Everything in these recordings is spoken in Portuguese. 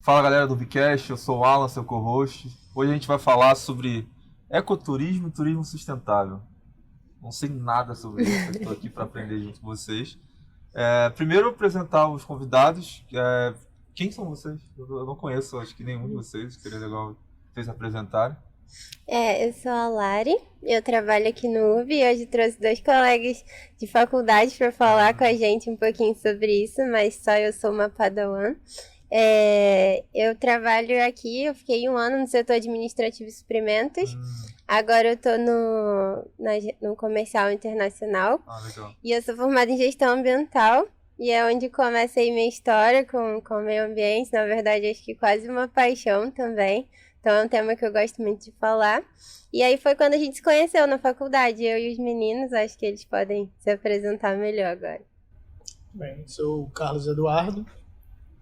Fala galera do Bicast, eu sou o Alan, seu co-host. Hoje a gente vai falar sobre ecoturismo e turismo sustentável. Não sei nada sobre isso, estou aqui para aprender junto com vocês. Primeiro apresentar os convidados. Quem são vocês? Eu não conheço, acho que nenhum de vocês. Seria legal vocês apresentarem. Eu sou a Lari, eu trabalho aqui no UB e hoje trouxe 2 colegas de faculdade para falar com a gente um pouquinho sobre isso, mas só eu sou uma padawan. Eu trabalho aqui, eu fiquei 1 ano no setor administrativo e suprimentos. Agora eu tô no comercial internacional. Legal. E eu sou formada em gestão ambiental. E é onde comecei minha história com o meio ambiente. Na verdade, acho que quase uma paixão também. Então é um tema que eu gosto muito de falar. E aí foi quando a gente se conheceu na faculdade, eu e os meninos. Acho que eles podem se apresentar melhor agora. Bem, sou o Carlos Eduardo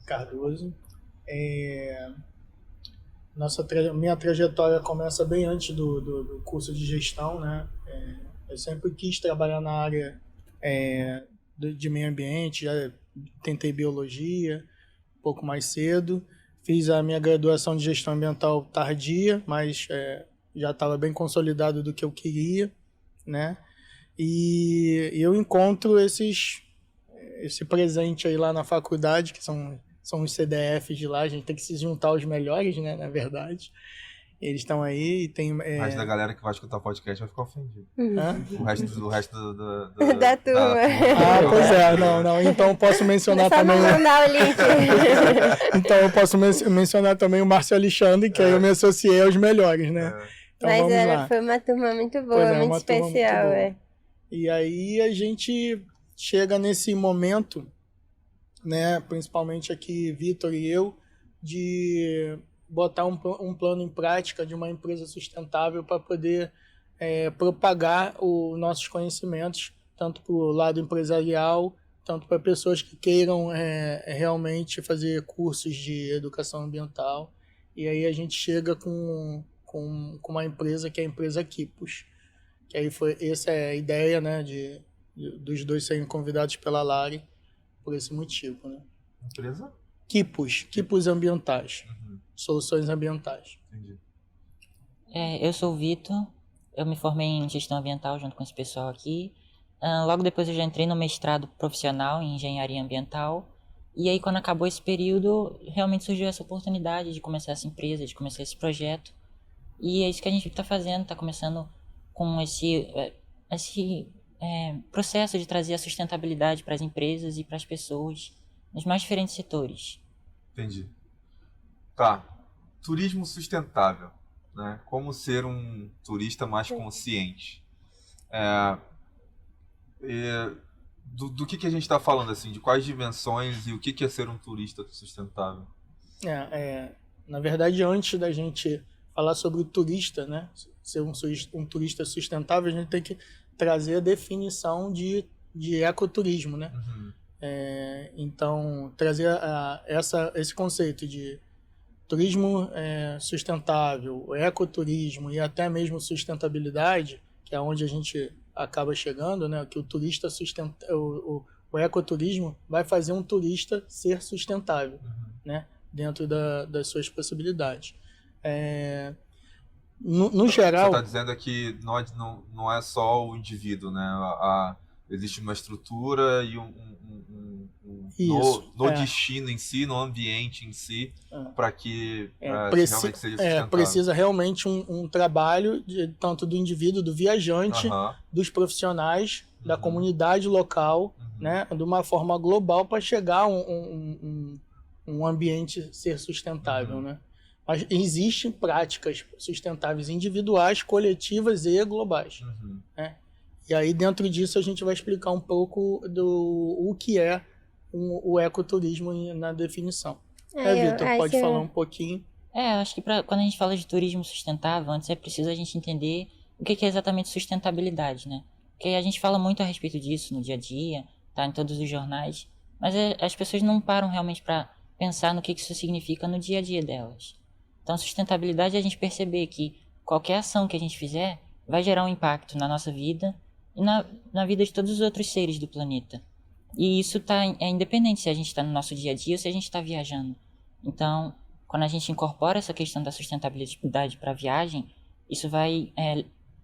Cardoso. Minha trajetória começa bem antes do curso de gestão, né? Eu sempre quis trabalhar na área de meio ambiente, já tentei biologia um pouco mais cedo, fiz a minha graduação de gestão ambiental tardia, mas já estava bem consolidado do que eu queria, né? E eu encontro esse presente aí lá na faculdade, que são os CDFs de lá, a gente tem que se juntar aos melhores, né, na verdade. Eles estão aí e tem... O resto da galera que vai escutar o podcast vai ficar ofendido. O resto da turma. Pois é, não. Então eu posso mencionar também... Só mandar o link. Então eu posso mencionar também o Márcio Alexandre, que aí eu me associei aos melhores, né? Então, mas foi uma turma muito boa, muito especial. Muito e aí a gente chega nesse momento, né, principalmente aqui, Vitor e eu, de botar um plano em prática de uma empresa sustentável para poder propagar os nossos conhecimentos, tanto para o lado empresarial, tanto para pessoas que queiram realmente fazer cursos de educação ambiental. E aí a gente chega com uma empresa que é a empresa Quipus. Que aí essa é a ideia, né, dos 2 serem convidados pela Lari, por esse motivo, né? Empresa? Quipus ambientais. Soluções ambientais. Entendi. Eu sou o Vitor, eu me formei em gestão ambiental junto com esse pessoal aqui. Logo depois eu já entrei no mestrado profissional em engenharia ambiental. E aí quando acabou esse período, realmente surgiu essa oportunidade de começar essa empresa, de começar esse projeto. E é isso que a gente está fazendo, está começando com esse processo de trazer a sustentabilidade para as empresas e para as pessoas nos mais diferentes setores. Entendi. Tá. Turismo sustentável, né? Como ser um turista mais consciente. Do que a gente está falando, assim? De quais dimensões e o que é ser um turista sustentável? Na verdade, antes da gente falar sobre o turista, né? Ser um turista sustentável, a gente tem que trazer a definição de ecoturismo, né? Então, trazer esse conceito de turismo sustentável, ecoturismo e até mesmo sustentabilidade, que é onde a gente acaba chegando, né? Que o turista o ecoturismo vai fazer um turista ser sustentável, né? Dentro das suas possibilidades. No geral... Você está dizendo que não é só o indivíduo, né? Existe uma estrutura e destino em si, no ambiente em si, para que realmente seja sustentável. Precisa realmente um trabalho tanto do indivíduo, do viajante, dos profissionais, da comunidade local, né? De uma forma global para chegar a um ambiente ser sustentável, né? Mas existem práticas sustentáveis individuais, coletivas e globais. Né? E aí, dentro disso, a gente vai explicar um pouco o que é o ecoturismo na definição. Vitor, pode falar um pouquinho? Acho que quando a gente fala de turismo sustentável, antes é preciso a gente entender o que é exatamente sustentabilidade, né? Porque a gente fala muito a respeito disso no dia a dia, tá em todos os jornais, mas as pessoas não param realmente para pensar no que isso significa no dia a dia delas. Então, sustentabilidade é a gente perceber que qualquer ação que a gente fizer vai gerar um impacto na nossa vida e na vida de todos os outros seres do planeta. E isso é independente se a gente está no nosso dia a dia ou se a gente está viajando. Então, quando a gente incorpora essa questão da sustentabilidade para a viagem, isso vai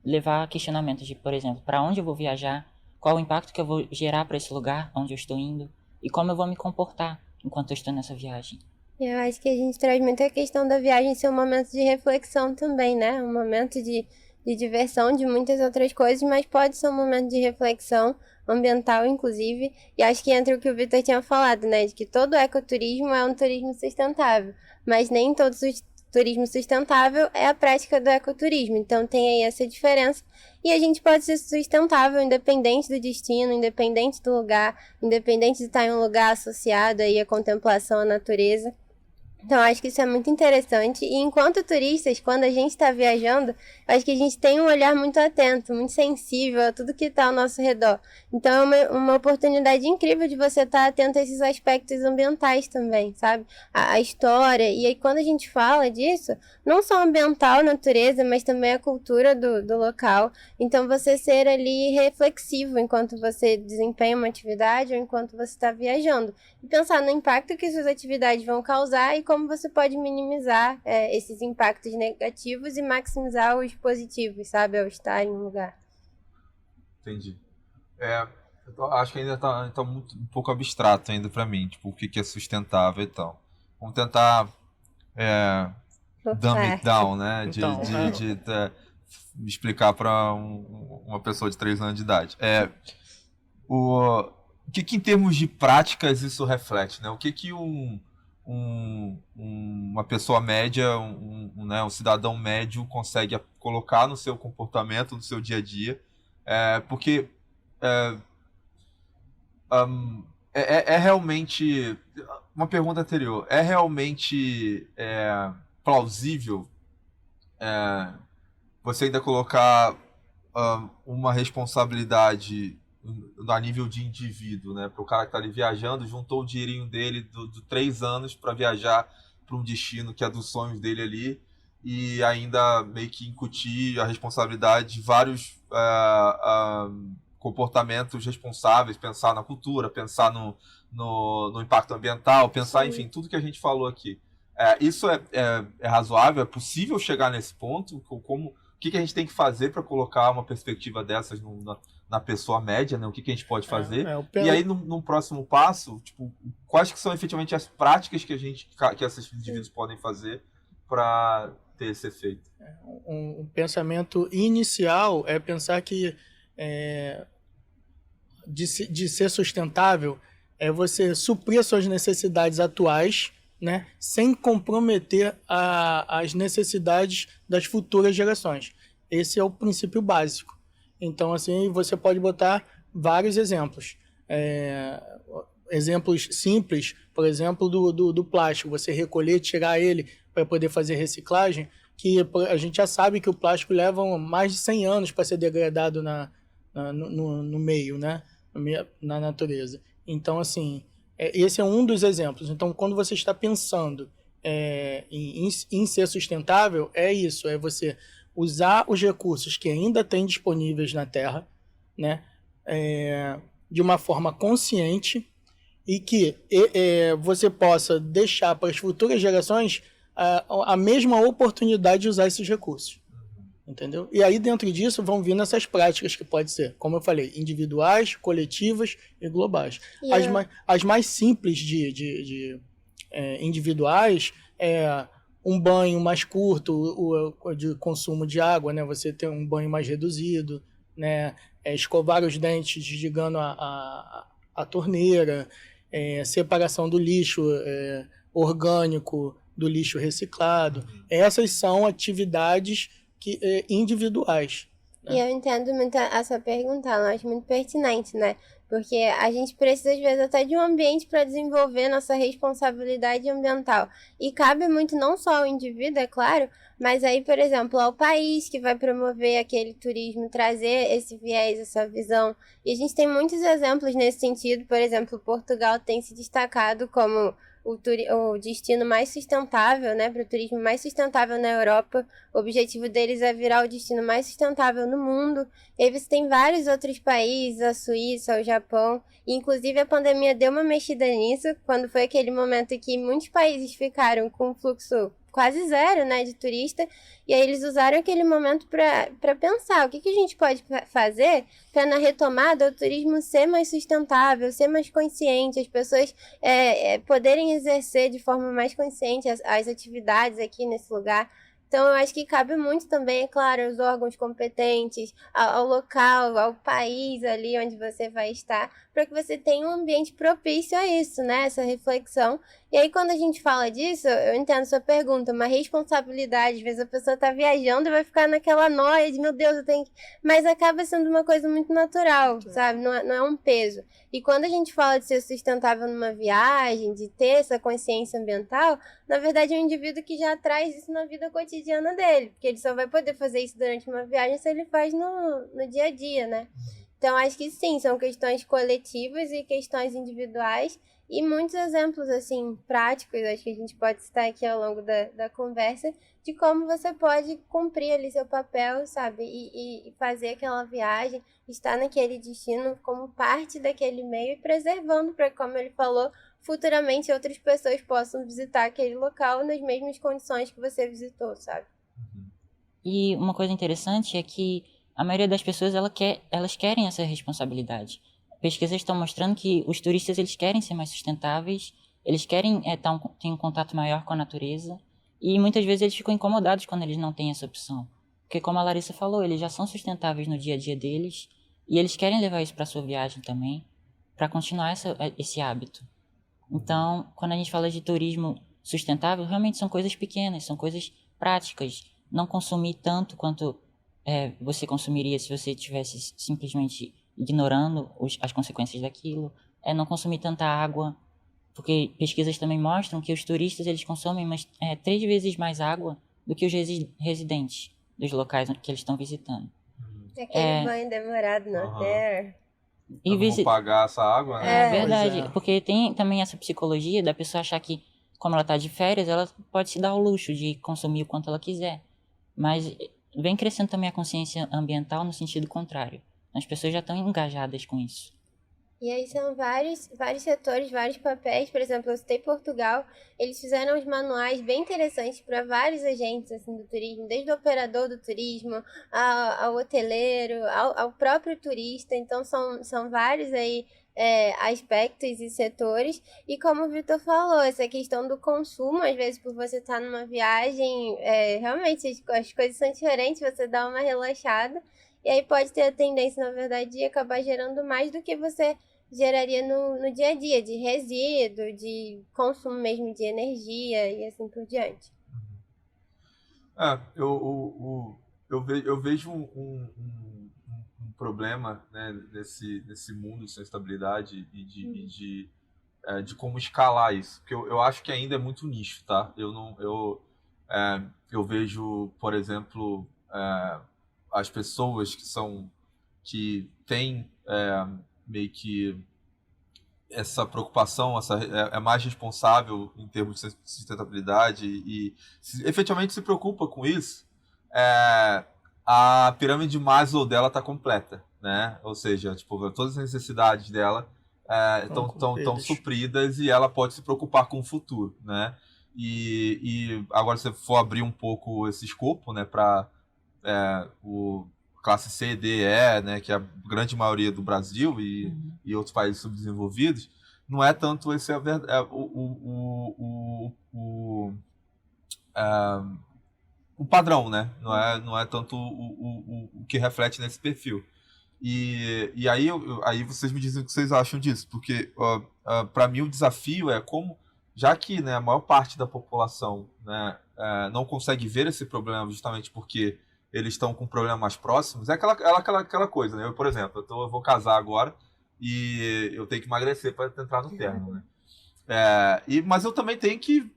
levar a questionamentos de, por exemplo, para onde eu vou viajar, qual o impacto que eu vou gerar para esse lugar onde eu estou indo e como eu vou me comportar enquanto eu estou nessa viagem. Eu acho que a gente traz muito a questão da viagem ser um momento de reflexão também, né? Um momento de diversão, de muitas outras coisas, mas pode ser um momento de reflexão ambiental, inclusive. E acho que entra o que o Vitor tinha falado, né? De que todo ecoturismo é um turismo sustentável, mas nem todo turismo sustentável é a prática do ecoturismo. Então tem aí essa diferença. E a gente pode ser sustentável independente do destino, independente do lugar, independente de estar em um lugar associado aí à contemplação à natureza. Então, acho que isso é muito interessante. E enquanto turistas, quando a gente está viajando, acho que a gente tem um olhar muito atento, muito sensível a tudo que está ao nosso redor. Então, é uma oportunidade incrível de você estar atento a esses aspectos ambientais também, sabe? A história. E aí, quando a gente fala disso, não só ambiental, natureza, mas também a cultura do local. Então, você ser ali reflexivo enquanto você desempenha uma atividade ou enquanto você está viajando. E pensar no impacto que suas atividades vão causar e como você pode minimizar esses impactos negativos e maximizar os positivos, sabe, ao estar em um lugar. Entendi. Eu acho que ainda tá um pouco abstrato ainda para mim, tipo, o que é sustentável e tal. Vamos tentar dumb it down, né? De explicar para uma pessoa de 3 anos de idade. O que em termos de práticas isso reflete, né? O que uma pessoa média, um cidadão médio consegue colocar no seu comportamento, no seu dia a dia, porque é realmente uma pergunta anterior, é realmente plausível você ainda colocar uma responsabilidade a nível de indivíduo, né? Para o cara que está ali viajando, juntou o dinheirinho dele de 3 anos para viajar para um destino que é dos sonhos dele ali e ainda meio que incutir a responsabilidade de vários comportamentos responsáveis, pensar na cultura, pensar no impacto ambiental, pensar, enfim, tudo que a gente falou aqui. Isso é razoável? É possível chegar nesse ponto? O que a gente tem que fazer para colocar uma perspectiva dessas na pessoa média, né? O que a gente pode fazer? E aí, no próximo passo, tipo, quais que são efetivamente as práticas que esses indivíduos podem fazer para ter esse efeito? Um pensamento inicial é pensar que de ser sustentável é você suprir as suas necessidades atuais, né, sem comprometer as necessidades das futuras gerações. Esse é o princípio básico. Então, assim, você pode botar vários exemplos. Exemplos simples, por exemplo, do plástico. Você recolher, tirar ele para poder fazer reciclagem, que a gente já sabe que o plástico leva mais de 100 anos para ser degradado no meio, né, na natureza. Então, assim, esse é um dos exemplos. Então, quando você está pensando em ser sustentável, é isso, é você usar os recursos que ainda tem disponíveis na Terra, né, de uma forma consciente e que você possa deixar para as futuras gerações a mesma oportunidade de usar esses recursos. Entendeu? E aí, dentro disso, vão vindo essas práticas que pode ser, como eu falei, individuais, coletivas e globais. As mais simples de individuais um banho mais curto de consumo de água, né? Você ter um banho mais reduzido, né? Escovar os dentes desligando a torneira, separação do lixo orgânico do lixo reciclado. Essas são atividades individuais. Né? E eu entendo muito essa pergunta, eu acho muito pertinente, né? Porque a gente precisa, às vezes, até de um ambiente para desenvolver nossa responsabilidade ambiental. E cabe muito não só ao indivíduo, é claro, mas aí, por exemplo, ao país que vai promover aquele turismo, trazer esse viés, essa visão. E a gente tem muitos exemplos nesse sentido. Por exemplo, Portugal tem se destacado como o destino mais sustentável, né, para o turismo mais sustentável na Europa. O objetivo deles é virar o destino mais sustentável no mundo. E aí você tem vários outros países, a Suíça, o Japão. E, inclusive, a pandemia deu uma mexida nisso, quando foi aquele momento que muitos países ficaram com um fluxo quase zero, né, de turista, e aí eles usaram aquele momento para pensar o que a gente pode fazer para na retomada o turismo ser mais sustentável, ser mais consciente, as pessoas poderem exercer de forma mais consciente as atividades aqui nesse lugar. Então, eu acho que cabe muito também, é claro, aos órgãos competentes, ao local, ao país ali onde você vai estar, para que você tenha um ambiente propício a isso, né? Essa reflexão. E aí, quando a gente fala disso, eu entendo sua pergunta, uma responsabilidade. Às vezes a pessoa está viajando e vai ficar naquela noia de, meu Deus, eu tenho que... Mas acaba sendo uma coisa muito natural, sabe? Não é um peso. E quando a gente fala de ser sustentável numa viagem, de ter essa consciência ambiental, na verdade é um indivíduo que já traz isso na vida cotidiana dele, porque ele só vai poder fazer isso durante uma viagem se ele faz no dia a dia, né? Então, acho que sim, são questões coletivas e questões individuais e muitos exemplos, assim, práticos, acho que a gente pode citar aqui ao longo da conversa, de como você pode cumprir ali seu papel, sabe? E fazer aquela viagem, estar naquele destino como parte daquele meio e preservando para, como ele falou, futuramente outras pessoas possam visitar aquele local nas mesmas condições que você visitou, sabe? E uma coisa interessante é que a maioria das pessoas elas querem essa responsabilidade. Pesquisas estão mostrando que os turistas eles querem ser mais sustentáveis, eles querem ter um contato maior com a natureza e muitas vezes eles ficam incomodados quando eles não têm essa opção. Porque como a Larissa falou, eles já são sustentáveis no dia a dia deles e eles querem levar isso para a sua viagem também, para continuar esse hábito. Então, quando a gente fala de turismo sustentável, realmente são coisas pequenas, são coisas práticas. Não consumir tanto quanto você consumiria se você estivesse simplesmente ignorando as consequências daquilo. Não consumir tanta água, porque pesquisas também mostram que os turistas eles consomem 3 vezes mais água do que os residentes dos locais que eles estão visitando. Aquele banho demorado no hotel. E vão pagar essa água, né? É verdade, porque tem também essa psicologia da pessoa achar que, como ela está de férias, ela pode se dar o luxo de consumir o quanto ela quiser. Mas vem crescendo também a consciência ambiental no sentido contrário. As pessoas já estão engajadas com isso. E aí são vários setores, vários papéis. Por exemplo, eu citei Portugal, eles fizeram uns manuais bem interessantes para vários agentes assim, do turismo, desde o operador do turismo, ao hoteleiro, ao próprio turista. Então são vários aí aspectos e setores. E como o Vitor falou, essa questão do consumo, às vezes por você estar numa viagem, realmente as coisas são diferentes, você dá uma relaxada. E aí pode ter a tendência, na verdade, de acabar gerando mais do que você geraria no dia a dia, de resíduo, de consumo mesmo de energia e assim por diante. Eu vejo um problema, né, nesse mundo de sustentabilidade e de como escalar isso, porque eu acho que ainda é muito nicho, tá? Eu vejo, por exemplo, as pessoas que têm meio que essa preocupação, é mais responsável em termos de sustentabilidade e efetivamente se preocupa com isso, a pirâmide de Maslow dela está completa, né? Ou seja, tipo, todas as necessidades dela estão supridas e ela pode se preocupar com o futuro, né? E agora, se for abrir um pouco esse escopo, né, para o classe C, D, E, né, que é a grande maioria do Brasil e outros países subdesenvolvidos, não é tanto esse o padrão, né? Não é tanto o que reflete nesse perfil. E aí vocês me dizem o que vocês acham disso, porque para mim o desafio é como, já que, né, a maior parte da população, né, não consegue ver esse problema justamente porque eles estão com problemas mais próximos, é aquela coisa, né? Eu, por exemplo, eu vou casar agora e eu tenho que emagrecer para entrar no terno, né? Mas eu também tenho que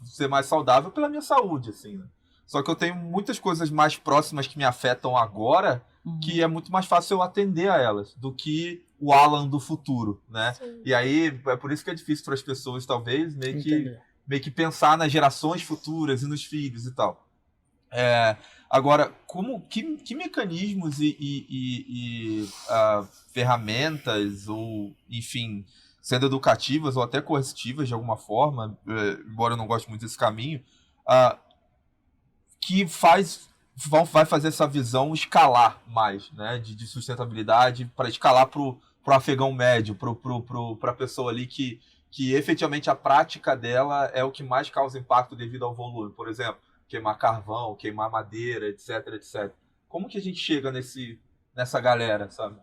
ser mais saudável pela minha saúde, assim, né? Só que eu tenho muitas coisas mais próximas que me afetam agora, que é muito mais fácil eu atender a elas do que o Alan do futuro, né? Sim. E aí é por isso que é difícil para as pessoas, talvez, Entender. meio que pensar nas gerações futuras e nos filhos e tal. Agora, que mecanismos e ferramentas, ou, enfim, sendo educativas ou até coercitivas de alguma forma, embora eu não goste muito desse caminho, que vai fazer essa visão escalar mais, né, de sustentabilidade, para escalar para o afegão médio, para a pessoa ali que efetivamente a prática dela é o que mais causa impacto devido ao volume. Por exemplo, queimar carvão, queimar madeira, etc, etc. Como que a gente chega nessa galera, sabe?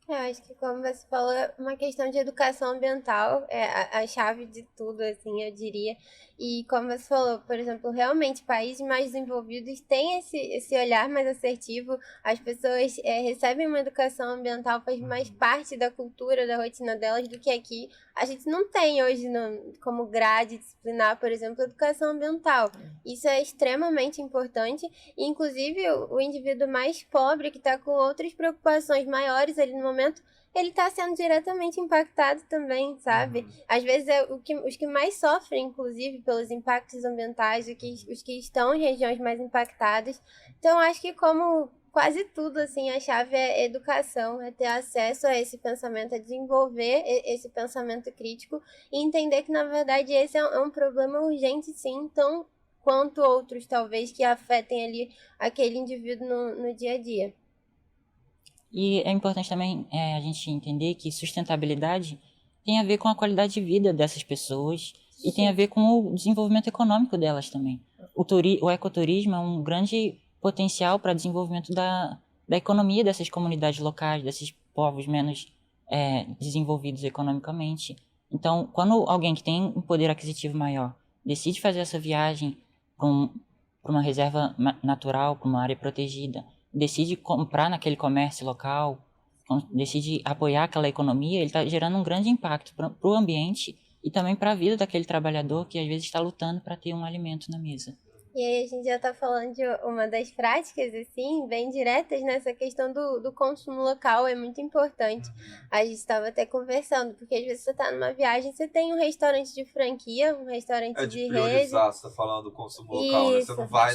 Eu acho que, como você falou, é uma questão de educação ambiental é a chave de tudo, assim, eu diria. E como você falou, por exemplo, realmente países mais desenvolvidos têm esse olhar mais assertivo, as pessoas recebem uma educação ambiental, faz mais parte da cultura, da rotina delas do que aqui. A gente não tem hoje como grade disciplinar, por exemplo, educação ambiental. Isso é extremamente importante. E, inclusive, o indivíduo mais pobre, que está com outras preocupações maiores ali no momento, ele está sendo diretamente impactado também, sabe? Às vezes os que mais sofrem, inclusive, pelos impactos ambientais, os que estão em regiões mais impactadas. Então, acho que como quase tudo, assim, a chave é educação, é ter acesso a esse pensamento, é desenvolver esse pensamento crítico e entender que, na verdade, esse é um problema urgente, sim, tão quanto outros, talvez, que afetem ali aquele indivíduo no dia a dia. E é importante também a gente entender que sustentabilidade tem a ver com a qualidade de vida dessas pessoas e tem a ver com o desenvolvimento econômico delas também. O ecoturismo é um grande potencial para desenvolvimento da economia dessas comunidades locais, desses povos menos desenvolvidos economicamente. Então, quando alguém que tem um poder aquisitivo maior decide fazer essa viagem para uma reserva natural, para uma área protegida, decide comprar naquele comércio local, decide apoiar aquela economia, ele está gerando um grande impacto para o ambiente e também para a vida daquele trabalhador que às vezes está lutando para ter um alimento na mesa. E aí a gente já está falando de uma das práticas, assim, bem diretas nessa questão do consumo local, é muito importante. A gente estava até conversando, porque às vezes você está numa viagem, você tem um restaurante de franquia, um restaurante de rede. Priorizar, você está falando do consumo local, né? Você não vai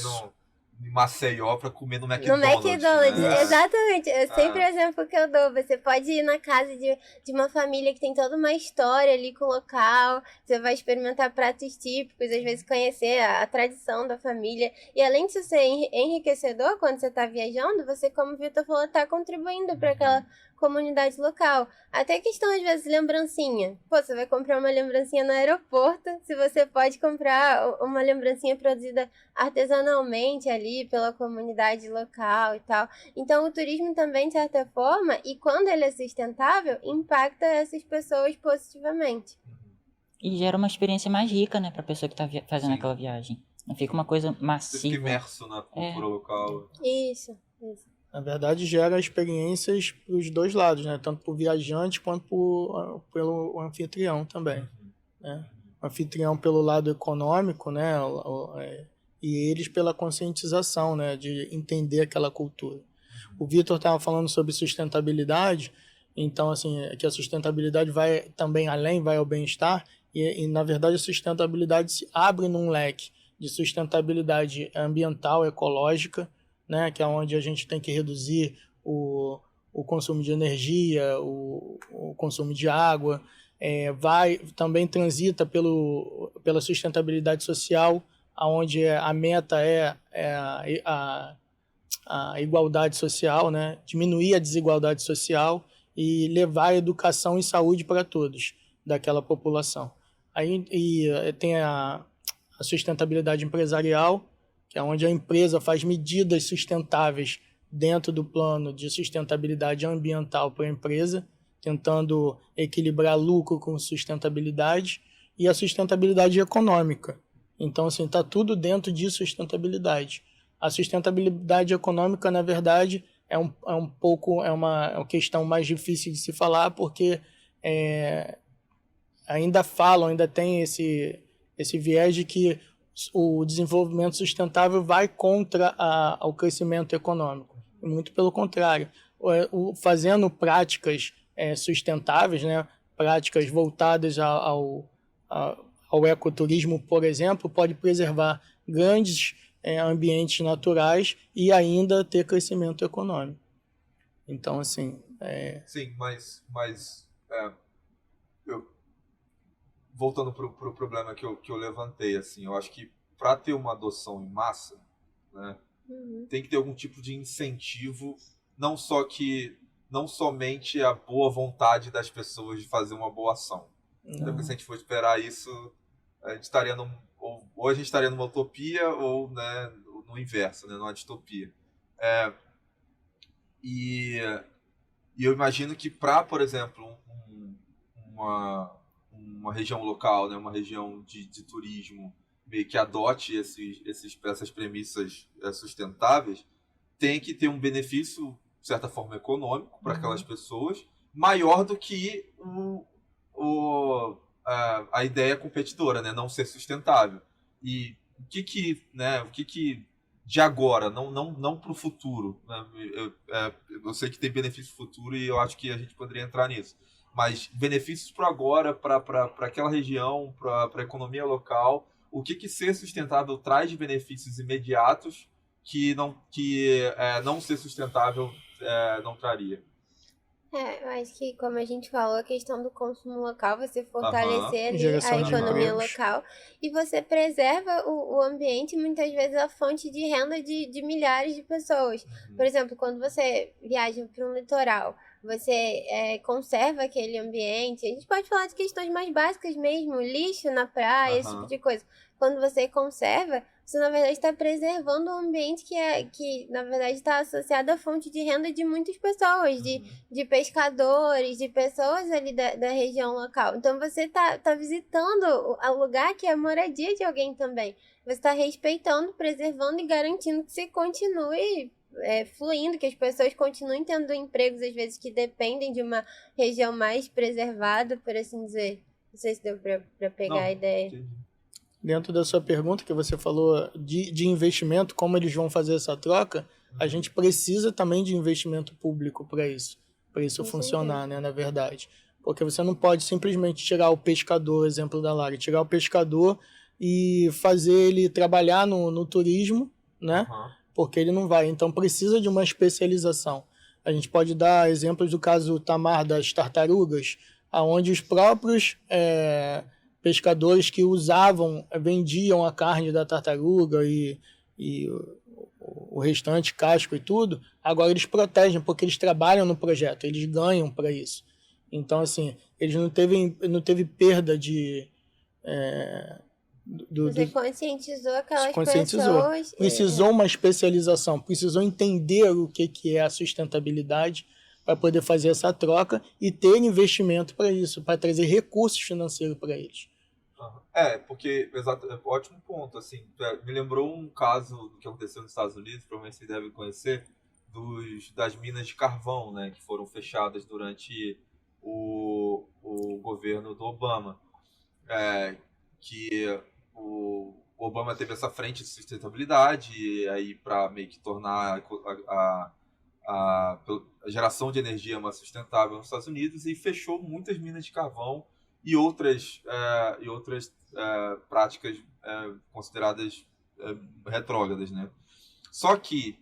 em Maceió para comer no McDonald's. No McDonald's, né? Exatamente. É sempre o exemplo que eu dou. Você pode ir na casa de uma família que tem toda uma história ali com o local. Você vai experimentar pratos típicos, às vezes conhecer a tradição da família. E além disso ser enriquecedor quando você está viajando, você, como o Vitor falou, está contribuindo para aquela comunidade local. Até questão, às vezes, lembrancinha. Pô, você vai comprar uma lembrancinha no aeroporto, se você pode comprar uma lembrancinha produzida artesanalmente ali pela comunidade local e tal. Então, o turismo também, de certa forma, e quando ele é sustentável, impacta essas pessoas positivamente. E gera uma experiência mais rica, né, para a pessoa que está fazendo aquela viagem. Não fica uma coisa massiva. Você fica imerso na cultura local. Isso. Na verdade, gera experiências para os dois lados, né? Tanto para o viajante quanto pelo anfitrião também. Né? O anfitrião pelo lado econômico, né? E eles pela conscientização, né? De entender aquela cultura. O Vitor estava falando sobre sustentabilidade, então, assim, que a sustentabilidade vai também além, vai ao bem-estar, e na verdade a sustentabilidade se abre num leque de sustentabilidade ambiental, ecológica, né, que é onde a gente tem que reduzir o consumo de energia, o consumo de água, também transita pela sustentabilidade social, onde a meta é a igualdade social, né, diminuir a desigualdade social e levar a educação e saúde para todos daquela população. Aí tem a sustentabilidade empresarial, que é onde a empresa faz medidas sustentáveis dentro do plano de sustentabilidade ambiental para a empresa, tentando equilibrar lucro com sustentabilidade, e a sustentabilidade econômica. Então, assim, está tudo dentro de sustentabilidade. A sustentabilidade econômica, na verdade, é uma questão mais difícil de se falar, porque ainda tem esse viés de que o desenvolvimento sustentável vai contra o crescimento econômico. Muito pelo contrário. Fazendo práticas sustentáveis, né? Práticas voltadas ao ecoturismo, por exemplo, pode preservar grandes ambientes naturais e ainda ter crescimento econômico. Então, assim... Sim, mas voltando para o problema que eu levantei, assim, eu acho que para ter uma adoção em massa, né, tem que ter algum tipo de incentivo, não somente a boa vontade das pessoas de fazer uma boa ação. Porque se a gente for esperar isso, a gente estaria ou a gente estaria numa utopia ou, né, no inverso, né, numa distopia. E eu imagino que para, por exemplo, uma região local, né, uma região de turismo, meio que adote essas premissas sustentáveis, tem que ter um benefício, de certa forma, econômico para aquelas pessoas, maior do que a ideia competidora, né, não ser sustentável. E o que de agora, não para o futuro, né? Eu sei que tem benefício futuro e eu acho que a gente poderia entrar nisso, mas benefícios para agora, para aquela região, para a economia local, o que ser sustentável traz de benefícios imediatos que não ser sustentável não traria. Eu acho que, como a gente falou, a questão do consumo local, você fortalecer ali Geração a de economia empregos. local e você preserva o ambiente, muitas vezes a fonte de renda de milhares de pessoas. Por exemplo, quando você viaja para um litoral, você conserva aquele ambiente. A gente pode falar de questões mais básicas mesmo, lixo na praia, esse tipo de coisa. Quando você conserva, você na verdade está preservando um ambiente que na verdade está associado à fonte de renda de muitas pessoas, de pescadores, de pessoas ali da região local. Então você tá visitando o lugar que é a moradia de alguém também. Você está respeitando, preservando e garantindo que você continue fluindo, que as pessoas continuem tendo empregos, às vezes, que dependem de uma região mais preservada, por assim dizer. Não sei se deu para pegar a ideia. Entendi. Dentro da sua pergunta, que você falou de investimento, como eles vão fazer essa troca, a gente precisa também de investimento público para isso funcionar, né, na verdade. Porque você não pode simplesmente tirar o pescador, exemplo da Lara, tirar o pescador e fazer ele trabalhar no turismo, né? Porque ele não vai. Então precisa de uma especialização. A gente pode dar exemplos do caso Tamar das tartarugas, onde os próprios pescadores que vendiam a carne da tartaruga e o restante, casco e tudo, agora eles protegem, porque eles trabalham no projeto, eles ganham para isso. Então, assim, eles não teve perda de... Você conscientizou aquelas conscientizou. pessoas. Precisou uma especialização, precisou entender o que é a sustentabilidade para poder fazer essa troca e ter investimento para isso, para trazer recursos financeiros para eles. Porque, exato, ótimo ponto, assim, me lembrou um caso que aconteceu nos Estados Unidos, provavelmente vocês devem conhecer, das minas de carvão, né, que foram fechadas durante o governo do Obama, que o Obama teve essa frente de sustentabilidade, e aí para meio que tornar a geração de energia mais sustentável nos Estados Unidos, e fechou muitas minas de carvão e outras práticas consideradas retrógradas, né? Só que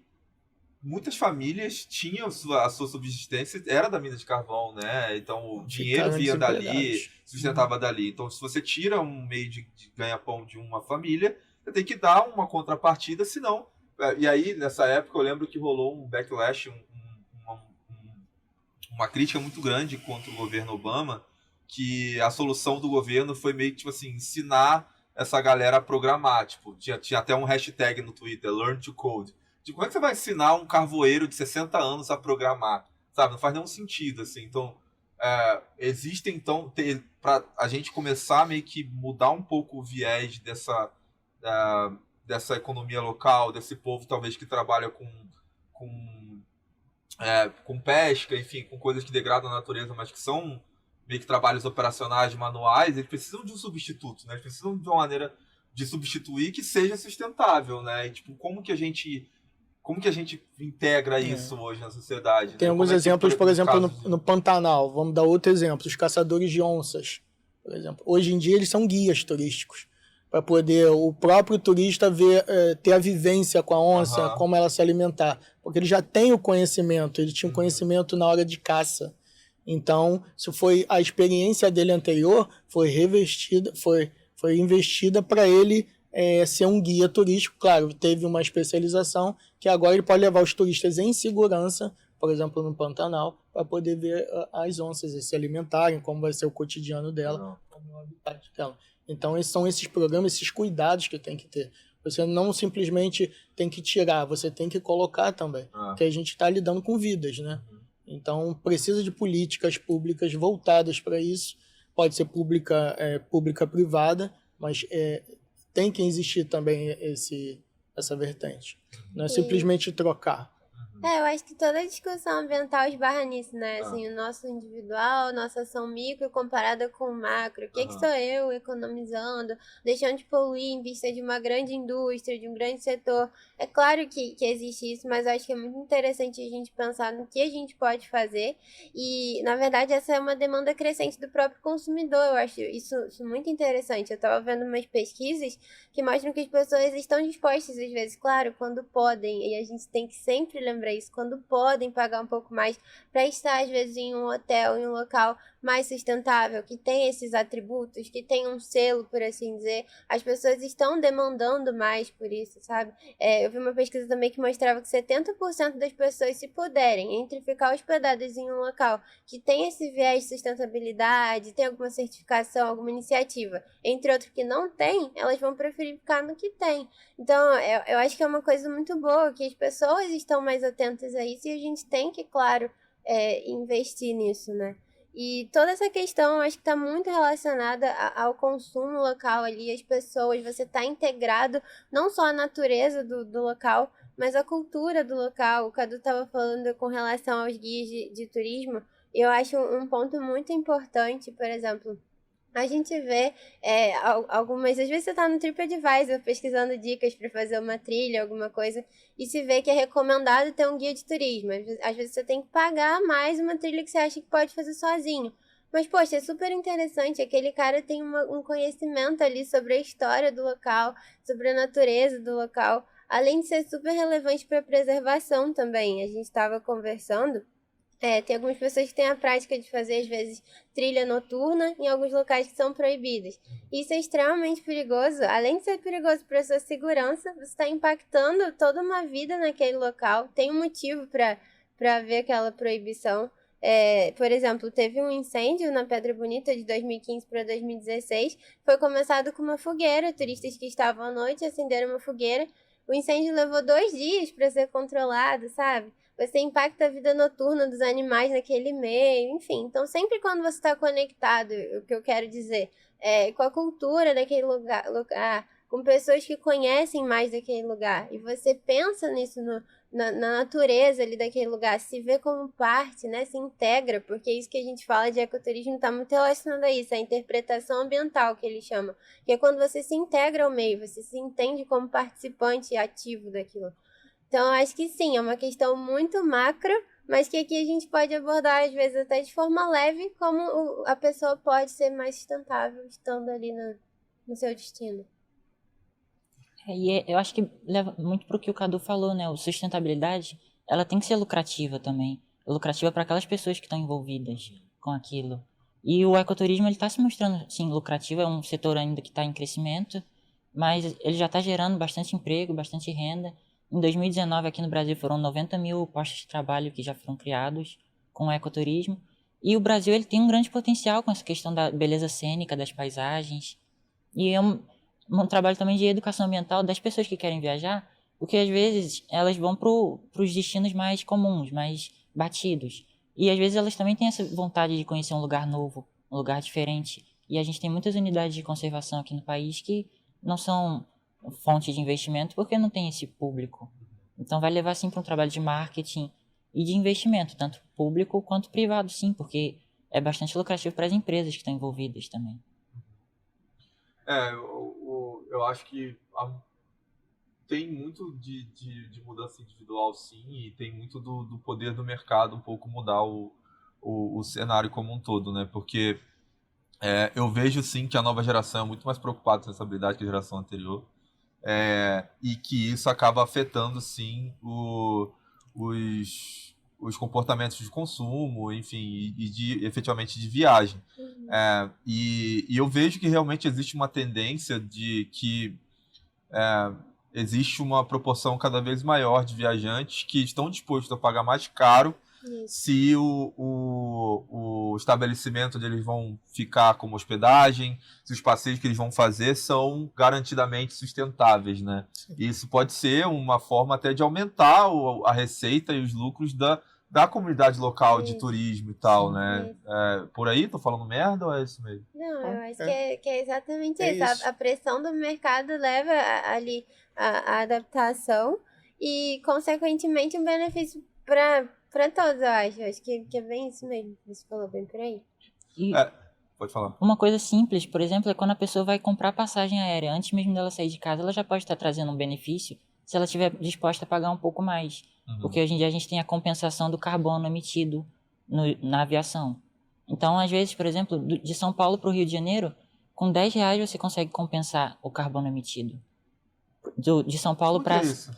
muitas famílias tinham a sua subsistência, era da mina de carvão, né? Então o dinheiro vinha dali, sustentava dali. Então se você tira um meio de ganha-pão de uma família, você tem que dar uma contrapartida, senão... E aí, nessa época, eu lembro que rolou um backlash, uma crítica muito grande contra o governo Obama, que a solução do governo foi meio que, tipo assim, ensinar essa galera a programar. Tipo, tinha até um hashtag no Twitter, Learn to Code. Tipo, como é que você vai ensinar um carvoeiro de 60 anos a programar? Sabe? Não faz nenhum sentido, assim. Então, existem, então, para a gente começar a meio que mudar um pouco o viés dessa economia local, desse povo, talvez, que trabalha com pesca, enfim, com coisas que degradam a natureza, mas que são meio que trabalhos operacionais, manuais, eles precisam de um substituto, né? Eles precisam de uma maneira de substituir que seja sustentável, né? E, tipo, como Como que a gente integra isso hoje na sociedade? Tem né? alguns Como é que, exemplos, por exemplo, caso de- no Pantanal. Vamos dar outro exemplo. Os caçadores de onças, por exemplo. Hoje em dia, eles são guias turísticos, para poder o próprio turista ver, ter a vivência com a onça, Aham. como ela se alimentar. Porque ele já tem o conhecimento, ele tinha o conhecimento na hora de caça. Então, se foi a experiência dele anterior, foi revestida, foi investida para ele ser um guia turístico. Claro, teve uma especialização que agora ele pode levar os turistas em segurança, por exemplo, no Pantanal, para poder ver as onças e se alimentarem, como vai ser o cotidiano dela, como é o habitat dela. Então, são esses programas, esses cuidados que tem que ter. Você não simplesmente tem que tirar, você tem que colocar também. Porque a gente está lidando com vidas, né? Então, precisa de políticas públicas voltadas para isso. Pode ser pública-privada, mas tem que existir também essa vertente. Não é simplesmente trocar. Eu acho que toda discussão ambiental esbarra nisso, né? Assim, o nosso individual, nossa ação micro comparada com o macro. O que sou eu economizando, deixando de poluir em vista de uma grande indústria, de um grande setor? É claro que existe isso, mas eu acho que é muito interessante a gente pensar no que a gente pode fazer. E, na verdade, essa é uma demanda crescente do próprio consumidor. Eu acho isso muito interessante. Eu estava vendo umas pesquisas que mostram que as pessoas estão dispostas, às vezes, claro, quando podem, e a gente tem que sempre lembrar isso, quando podem pagar um pouco mais para estar, às vezes, em um hotel, em um local mais sustentável, que tem esses atributos, que tem um selo, por assim dizer. As pessoas estão demandando mais por isso, sabe? Eu vi uma pesquisa também que mostrava que 70% das pessoas, se puderem, entre ficar hospedadas em um local que tem esse viés de sustentabilidade, tem alguma certificação, alguma iniciativa, entre outros que não tem, elas vão preferir ficar no que tem. Então, eu acho que é uma coisa muito boa, que as pessoas estão mais atentas a isso e a gente tem que, claro, investir nisso, né? E toda essa questão, eu acho que está muito relacionada ao consumo local ali, as pessoas, você está integrado não só à natureza do local, mas à cultura do local. O Cadu estava falando com relação aos guias de turismo, e eu acho um ponto muito importante, por exemplo, a gente vê algumas... Às vezes você tá no TripAdvisor pesquisando dicas para fazer uma trilha, alguma coisa, e se vê que é recomendado ter um guia de turismo. Às vezes você tem que pagar mais uma trilha que você acha que pode fazer sozinho. Mas, poxa, é super interessante. Aquele cara tem um conhecimento ali sobre a história do local, sobre a natureza do local, além de ser super relevante para a preservação também. A gente estava conversando... tem algumas pessoas que têm a prática de fazer, às vezes, trilha noturna em alguns locais que são proibidos. Isso é extremamente perigoso. Além de ser perigoso para a sua segurança, você está impactando toda uma vida naquele local. Tem um motivo para haver aquela proibição. Por exemplo, teve um incêndio na Pedra Bonita de 2015 para 2016. Foi começado com uma fogueira. Turistas que estavam à noite acenderam uma fogueira. O incêndio levou 2 dias para ser controlado, sabe? Você impacta a vida noturna dos animais naquele meio, enfim. Então, sempre quando você está conectado, o que eu quero dizer, com a cultura daquele lugar, com pessoas que conhecem mais daquele lugar, e você pensa nisso na natureza ali daquele lugar, se vê como parte, né, se integra, porque isso que a gente fala de ecoturismo está muito relacionado a isso, a interpretação ambiental que eles chamam, que é quando você se integra ao meio, você se entende como participante ativo daquilo. Então, eu acho que sim, é uma questão muito macro, mas que aqui a gente pode abordar, às vezes, até de forma leve, como a pessoa pode ser mais sustentável estando ali no seu destino. Eu acho que leva muito para o que o Cadu falou, né? A sustentabilidade, ela tem que ser lucrativa também. Lucrativa para aquelas pessoas que estão envolvidas com aquilo. E o ecoturismo, ele está se mostrando, sim, lucrativo. É um setor ainda que está em crescimento, mas ele já está gerando bastante emprego, bastante renda. Em 2019, aqui no Brasil, foram 90 mil postos de trabalho que já foram criados com o ecoturismo. E o Brasil, ele tem um grande potencial com essa questão da beleza cênica, das paisagens. E é um trabalho também de educação ambiental das pessoas que querem viajar, porque às vezes elas vão para os destinos mais comuns, mais batidos. E às vezes elas também têm essa vontade de conhecer um lugar novo, um lugar diferente. E a gente tem muitas unidades de conservação aqui no país que não são fonte de investimento porque não tem esse público. Então vai levar sim para um trabalho de marketing e de investimento, tanto público quanto privado, sim, porque é bastante lucrativo para as empresas que estão envolvidas também. Eu acho que tem muito de mudança individual, sim, e tem muito do poder do mercado um pouco mudar o cenário como um todo, né? Porque eu vejo, sim, que a nova geração é muito mais preocupada com essa habilidade que a geração anterior, e que isso acaba afetando, sim, os comportamentos de consumo, enfim, efetivamente de viagem. E eu vejo que realmente existe uma tendência de que existe uma proporção cada vez maior de viajantes que estão dispostos a pagar mais caro se o estabelecimento onde eles vão ficar como hospedagem, se os passeios que eles vão fazer são garantidamente sustentáveis, né? E isso pode ser uma forma até de aumentar a receita e os lucros da comunidade local de turismo e tal, né? Por aí, tô falando merda ou é isso mesmo? Não, eu acho que é exatamente É isso. isso. A pressão do mercado leva ali a adaptação e, consequentemente, um benefício para todos, eu acho. Acho que é bem isso mesmo. Você falou bem por aí. E Pode falar. uma coisa simples, por exemplo, é quando a pessoa vai comprar passagem aérea. Antes mesmo dela sair de casa, ela já pode estar trazendo um benefício se ela estiver disposta a pagar um pouco mais. Porque hoje em dia a gente tem a compensação do carbono emitido na aviação. Então, às vezes, por exemplo, de São Paulo para o Rio de Janeiro, com R$ 10 você consegue compensar o carbono emitido. De São Paulo para... isso?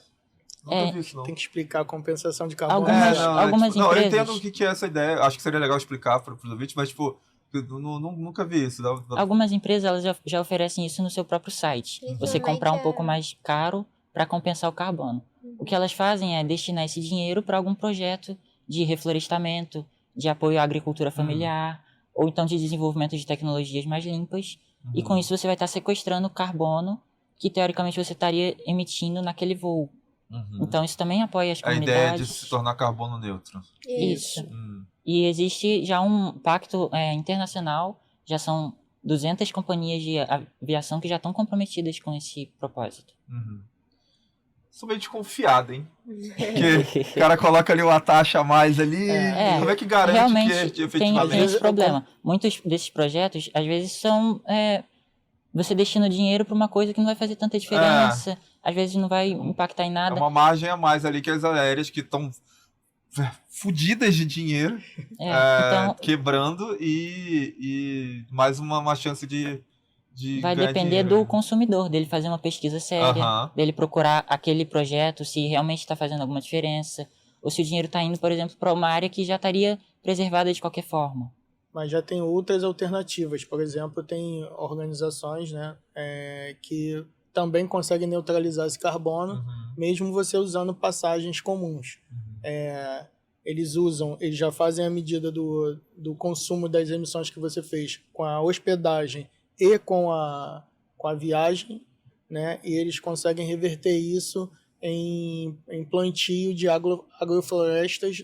Nunca vi isso, não. Tem que explicar a compensação de carbono. Algumas eu empresas... entendo o que é essa ideia. Acho que seria legal explicar para os ouvintes, mas, tipo, eu nunca vi isso. Algumas empresas elas já oferecem isso no seu próprio site. Você comprar um pouco mais caro para compensar o carbono. O que elas fazem é destinar esse dinheiro para algum projeto de reflorestamento, de apoio à agricultura familiar, ou então de desenvolvimento de tecnologias mais limpas. E com isso você vai estar sequestrando o carbono que teoricamente você estaria emitindo naquele voo. Então isso também apoia as comunidades. A ideia de se tornar carbono neutro. Isso. E existe já um pacto internacional, já são 200 companhias de aviação que já estão comprometidas com esse propósito. Sou meio desconfiado, hein? Porque o cara coloca ali uma taxa a mais ali, como é que garante realmente que efetivamente... tem esse problema. Muitos desses projetos, às vezes, são... você destina o dinheiro para uma coisa que não vai fazer tanta diferença, às vezes não vai impactar em nada. É uma margem a mais ali que as aéreas que estão fodidas de dinheiro, então, quebrando e mais uma chance de vai depender do consumidor, dele fazer uma pesquisa séria, dele procurar aquele projeto, se realmente está fazendo alguma diferença, ou se o dinheiro está indo, por exemplo, para uma área que já estaria preservada de qualquer forma. Mas já tem outras alternativas. Por exemplo, tem organizações, né, que também conseguem neutralizar esse carbono, mesmo você usando passagens comuns. Eles já fazem a medida do consumo das emissões que você fez com a hospedagem e com a viagem, né, e eles conseguem reverter isso em plantio de agroflorestas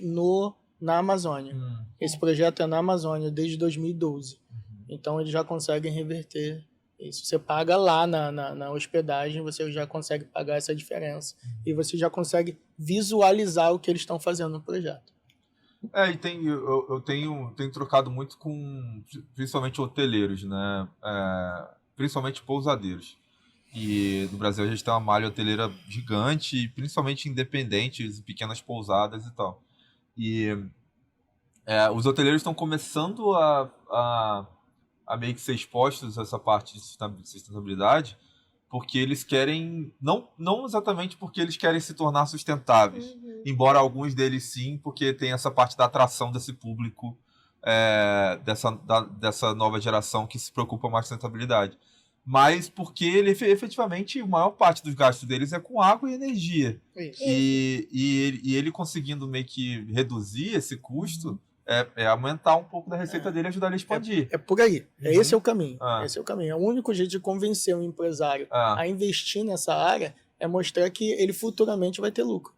na Amazônia. Esse projeto é na Amazônia desde 2012. Então eles já conseguem reverter isso. Você paga lá na hospedagem, você já consegue pagar essa diferença. E você já consegue visualizar o que eles estão fazendo no projeto. Eu tenho trocado muito com principalmente hoteleiros, né? Principalmente pousadeiros. E no Brasil a gente tem uma malha hoteleira gigante, principalmente independentes, pequenas pousadas e tal. E os hoteleiros estão começando a meio que ser expostos a essa parte de sustentabilidade, porque eles querem, não exatamente porque eles querem se tornar sustentáveis, embora alguns deles sim, porque tem essa parte da atração desse público, dessa nova geração que se preocupa mais com sustentabilidade. Mas porque efetivamente a maior parte dos gastos deles é com água e energia. E ele conseguindo meio que reduzir esse custo, aumentar um pouco da receita dele e ajudar ele a expandir. É por aí. Esse é o caminho. Esse é o caminho. O único jeito de convencer um empresário a investir nessa área é mostrar que ele futuramente vai ter lucro.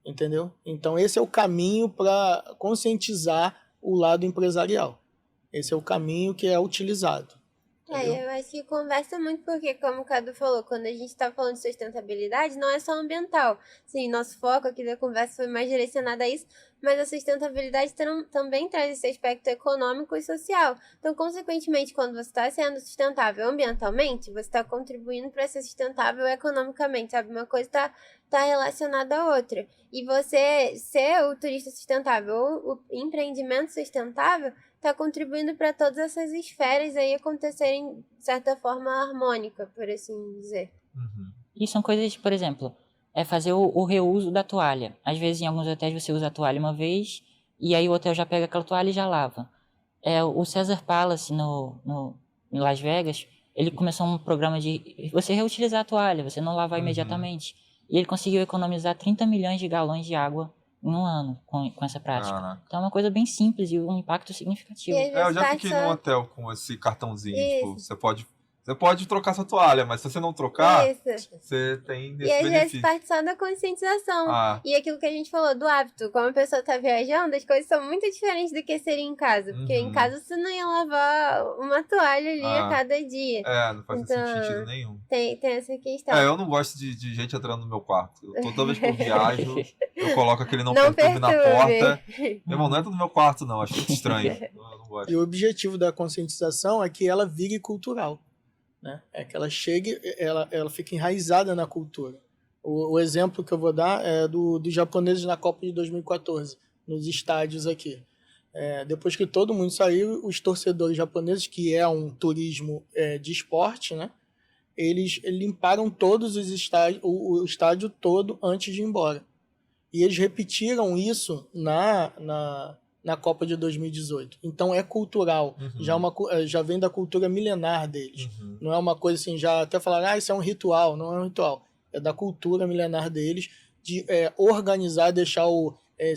Entendeu? Então esse é o caminho para conscientizar o lado empresarial. Esse é o caminho que é utilizado. Eu acho que conversa muito porque, como o Cadu falou, quando a gente está falando de sustentabilidade, não é só ambiental. Sim, nosso foco aqui da conversa foi mais direcionado a isso, mas a sustentabilidade também traz esse aspecto econômico e social. Então, consequentemente, quando você está sendo sustentável ambientalmente, você está contribuindo para ser sustentável economicamente, sabe? Uma coisa está relacionada à outra. E você ser o turista sustentável ou o empreendimento sustentável está contribuindo para todas essas esferas aí acontecerem de certa forma harmônica, por assim dizer. Uhum. E são coisas, por exemplo, fazer o reuso da toalha. Às vezes em alguns hotéis você usa a toalha uma vez e aí o hotel já pega aquela toalha e já lava. O Caesar Palace em Las Vegas, ele começou um programa de você reutilizar a toalha, você não lavar imediatamente. E ele conseguiu economizar 30 milhões de galões de água em um ano com essa prática. Caraca. Então é uma coisa bem simples e um impacto significativo. E às vezes Eu já fiquei passa- num hotel com esse cartãozinho, Isso. tipo, você pode trocar sua toalha, mas se você não trocar, Isso. você tem E esse às vezes benefício. parte só da conscientização. Ah, E aquilo que a gente falou do hábito, como a pessoa tá viajando, as coisas são muito diferentes do que seria em casa. Porque em casa você não ia lavar uma toalha ali a cada dia. não faz Então, sentido nenhum. Tem essa questão. Eu não gosto de gente entrando no meu quarto. Toda vez que eu viajo, eu coloco aquele não Não perturbe na perturbe. porta. Meu irmão, não entra no meu quarto, não. Acho muito estranho. Eu não gosto. E o objetivo da conscientização é que ela vire cultural, né? É que ela chegue, ela fique enraizada na cultura. O exemplo que eu vou dar é dos japoneses na Copa de 2014, nos estádios aqui. Depois que todo mundo saiu, os torcedores japoneses, que é um turismo de esporte, né? Eles limparam todos os estádios, o estádio todo antes de ir embora. E eles repetiram isso na Copa de 2018. Então é cultural, já vem da cultura milenar deles. Não é uma coisa assim, já até falaram, isso é um ritual. Não é um ritual, é da cultura milenar deles, de organizar, deixar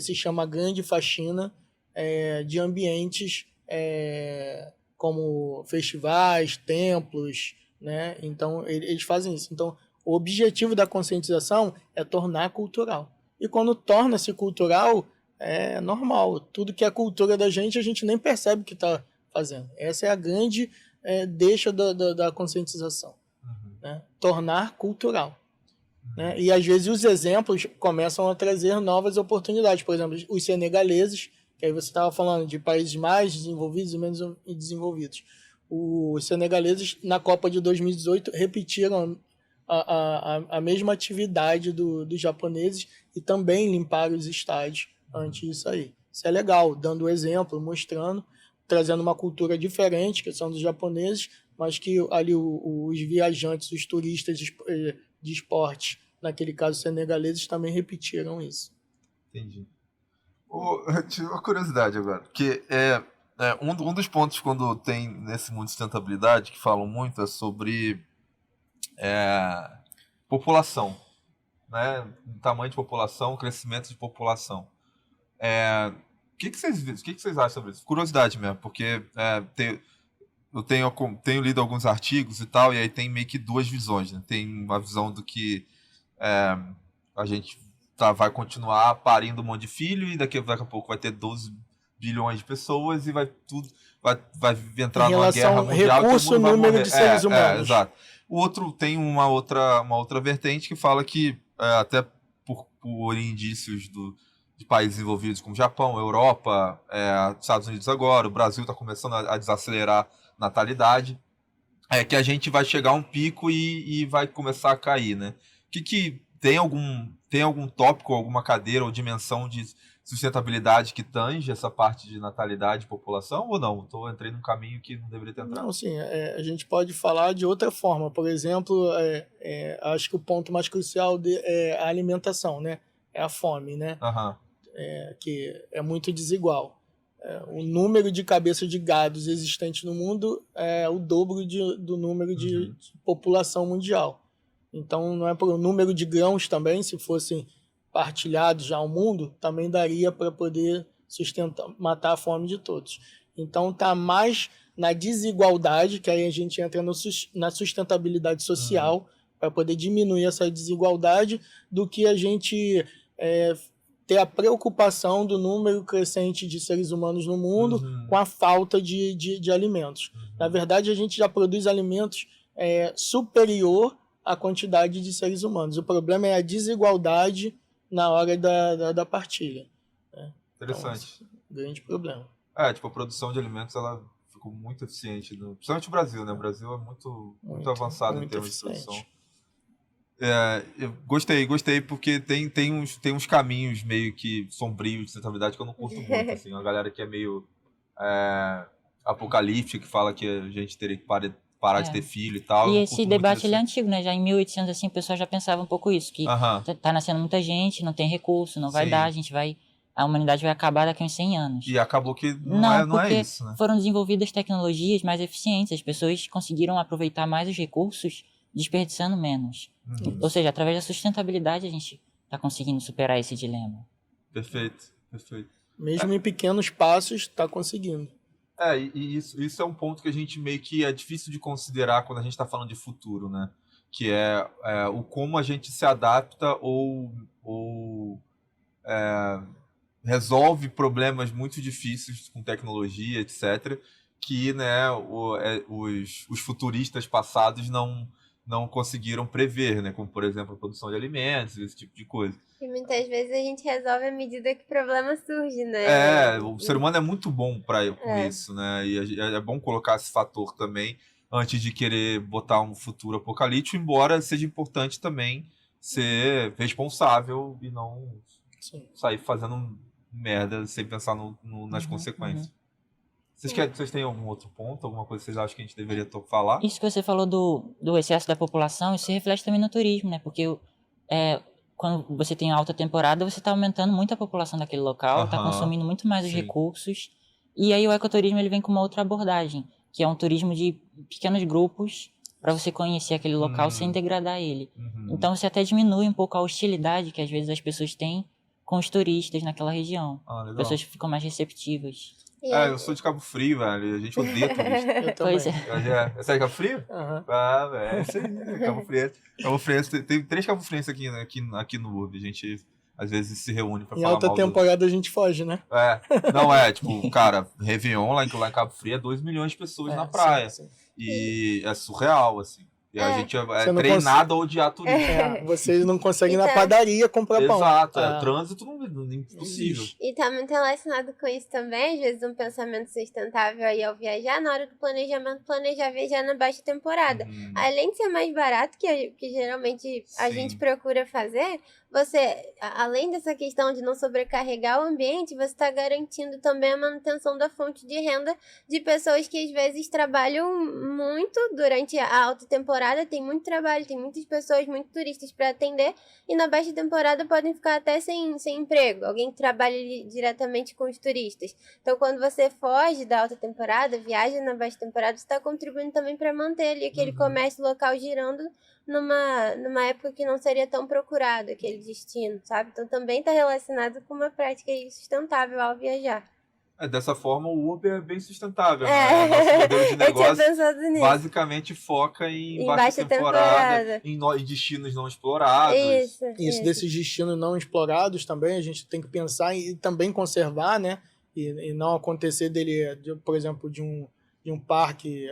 se chama grande faxina de ambientes como festivais, templos, né? Então eles fazem isso. Então o objetivo da conscientização é tornar cultural. E quando torna-se cultural, é normal. Tudo que é cultura da gente, a gente nem percebe que está fazendo. Essa é a grande deixa da conscientização. Né? Tornar cultural. Né? E às vezes os exemplos começam a trazer novas oportunidades. Por exemplo, os senegaleses, que aí você estava falando de países mais desenvolvidos e menos desenvolvidos. Os senegaleses, na Copa de 2018, repetiram a mesma atividade dos japoneses e também limparam os estádios antes disso aí. Isso é legal, dando exemplo, mostrando, trazendo uma cultura diferente, que são dos japoneses, mas que ali os viajantes, os turistas de esporte, naquele caso senegaleses, também repetiram isso. Entendi. Tive uma curiosidade agora, porque um dos pontos quando tem nesse mundo de sustentabilidade que falam muito é sobre população, né? Tamanho de população, crescimento de população. O que vocês acham sobre isso? Curiosidade mesmo, porque eu tenho lido alguns artigos e tal, e aí tem meio que duas visões, né? Tem uma visão do que a gente vai continuar parindo um monte de filho e daqui a pouco vai ter 12 bilhões de pessoas e vai entrar numa guerra mundial. Recurso, número de seres humanos. Exato. O outro tem uma outra vertente que fala que, até por indícios de países envolvidos como Japão, Europa, Estados Unidos agora, o Brasil está começando a desacelerar natalidade, que a gente vai chegar a um pico e vai começar a cair, né? Tem algum tópico, alguma cadeira ou dimensão de sustentabilidade que tange essa parte de natalidade e população ou não? Entrei num caminho que não deveria ter entrado. Não, sim, a gente pode falar de outra forma. Por exemplo, acho que o ponto mais crucial é a alimentação, né? É a fome, né? Que é muito desigual. O número de cabeças de gados existentes no mundo é o dobro do número de população mundial. Então, não é por o número de grãos também, se fossem partilhados já ao mundo, também daria para poder matar a fome de todos. Então, está mais na desigualdade, que aí a gente entra na sustentabilidade social, para poder diminuir essa desigualdade, do que a gente ter a preocupação do número crescente de seres humanos no mundo com a falta de alimentos. Na verdade, a gente já produz alimentos superior à quantidade de seres humanos. O problema é a desigualdade na hora da partilha. Interessante. Grande problema. Tipo, a produção de alimentos, ela ficou muito eficiente, principalmente o Brasil, né? O Brasil é muito avançado em termos de produção. Eu gostei porque tem uns caminhos meio que sombrios de sustentabilidade que eu não curto muito, assim. Uma galera que é meio apocalíptica, que fala que a gente teria que parar de ter filho e tal. E esse debate ele é antigo, né? Já em 1800, assim, o pessoal já pensava um pouco isso, que tá nascendo muita gente, não tem recurso, não vai dar, a humanidade vai acabar daqui a uns 100 anos. E acabou que não é isso, né? Foram desenvolvidas tecnologias mais eficientes, as pessoas conseguiram aproveitar mais os recursos, desperdiçando menos. Ou seja, através da sustentabilidade a gente está conseguindo superar esse dilema. Perfeito. Mesmo em pequenos passos, está conseguindo. E isso é um ponto que a gente meio que é difícil de considerar quando a gente está falando de futuro, né? Que é o como a gente se adapta ou resolve problemas muito difíceis com tecnologia, etc., que, né, os futuristas passados não conseguiram prever, né? Como, por exemplo, a produção de alimentos, esse tipo de coisa. E muitas vezes a gente resolve à medida que o problema surge, né? O ser humano é muito bom com isso, né? E é bom colocar esse fator também antes de querer botar um futuro apocalíptico, embora seja importante também ser responsável e não sair fazendo merda sem pensar nas consequências. Vocês têm algum outro ponto, alguma coisa que vocês acham que a gente deveria falar? Isso que você falou do excesso da população, isso se reflete também no turismo, né? Porque quando você tem alta temporada, você está aumentando muito a população daquele local, está consumindo muito mais os recursos. E aí o ecoturismo ele vem com uma outra abordagem, que é um turismo de pequenos grupos para você conhecer aquele local sem degradar ele. Então você até diminui um pouco a hostilidade que às vezes as pessoas têm com os turistas naquela região. As pessoas ficam mais receptivas. Eu sou de Cabo Frio, velho. A gente odeia turista. Eu também. Pois é. Você é de Cabo Frio? Velho. Isso aí, Cabo Friense. Cabo Friense. Tem 3 Cabo Friense aqui no URB. A gente, às vezes, se reúne pra falar mal. Em alta temporada a gente foge, né? Tipo, cara, Réveillon lá em Cabo Frio é 2 milhões de pessoas na praia. Sim. E é surreal, assim. E a gente é treinado a odiar turista. Vocês não conseguem ir na padaria comprar pão. Exato, trânsito impossível. E tá muito relacionado com isso também, às vezes um pensamento sustentável aí ao viajar, na hora do planejamento, planejar viajar na baixa temporada. Além de ser mais barato, que geralmente a gente procura fazer, você, além dessa questão de não sobrecarregar o ambiente, você está garantindo também a manutenção da fonte de renda de pessoas que às vezes trabalham muito durante a alta temporada, tem muito trabalho, tem muitas pessoas, muitos turistas para atender, e na baixa temporada podem ficar até sem emprego, alguém que trabalha diretamente com os turistas. Então, quando você foge da alta temporada, viaja na baixa temporada, você está contribuindo também para manter ali aquele comércio local girando numa época que não seria tão procurado aquele destino, sabe? Então também está relacionado com uma prática sustentável ao viajar. Dessa forma, o Uber é bem sustentável, né? Nosso modelo de negócio basicamente foca em baixa temporada. Em destinos não explorados. Isso, desses destinos não explorados também, a gente tem que pensar e também conservar, né? E não acontecer por exemplo, de um parque,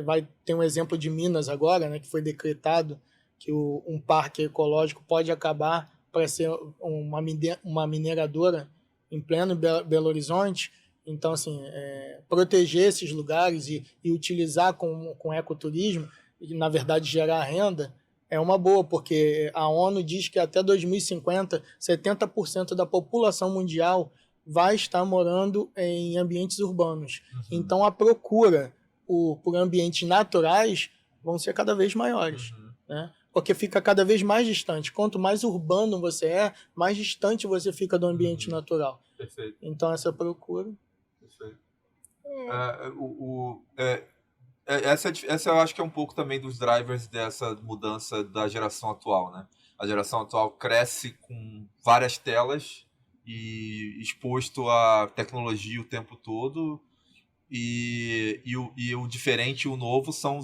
vai ter um exemplo de Minas agora, né, que foi decretado que um parque ecológico pode acabar para ser uma mineradora em pleno Belo Horizonte. Então, assim, proteger esses lugares e utilizar com ecoturismo, e, na verdade, gerar renda, é uma boa, porque a ONU diz que até 2050, 70% da população mundial vai estar morando em ambientes urbanos. Então, a procura por ambientes naturais vão ser cada vez maiores, né? Porque fica cada vez mais distante. Quanto mais urbano você é, mais distante você fica do ambiente natural. Perfeito. Então, essa procura... Perfeito. Essa eu acho que é um pouco também dos drivers dessa mudança da geração atual, né? A geração atual cresce com várias telas e exposto à tecnologia o tempo todo, e o diferente e o novo são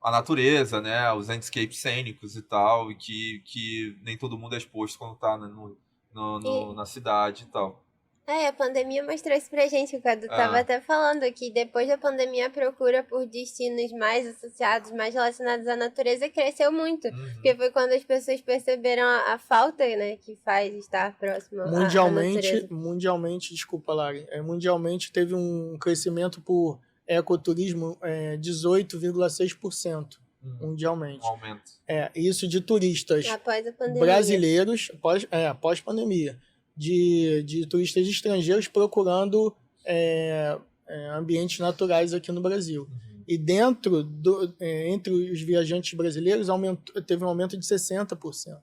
a natureza, né, os landscapes cênicos e tal, e que nem todo mundo é exposto quando está na cidade e tal. A pandemia mostrou isso pra gente, o Cadu tava até falando que depois da pandemia a procura por destinos mais associados, mais relacionados à natureza cresceu muito, porque foi quando as pessoas perceberam a falta, né, que faz estar próximo à natureza. Mundialmente, desculpa, Lari, mundialmente teve um crescimento por ecoturismo 18,6% mundialmente. Um aumento. Isso de turistas Após a pandemia. Brasileiros, após pandemia. De turistas estrangeiros procurando ambientes naturais aqui no Brasil. E entre os viajantes brasileiros teve um aumento de 60%.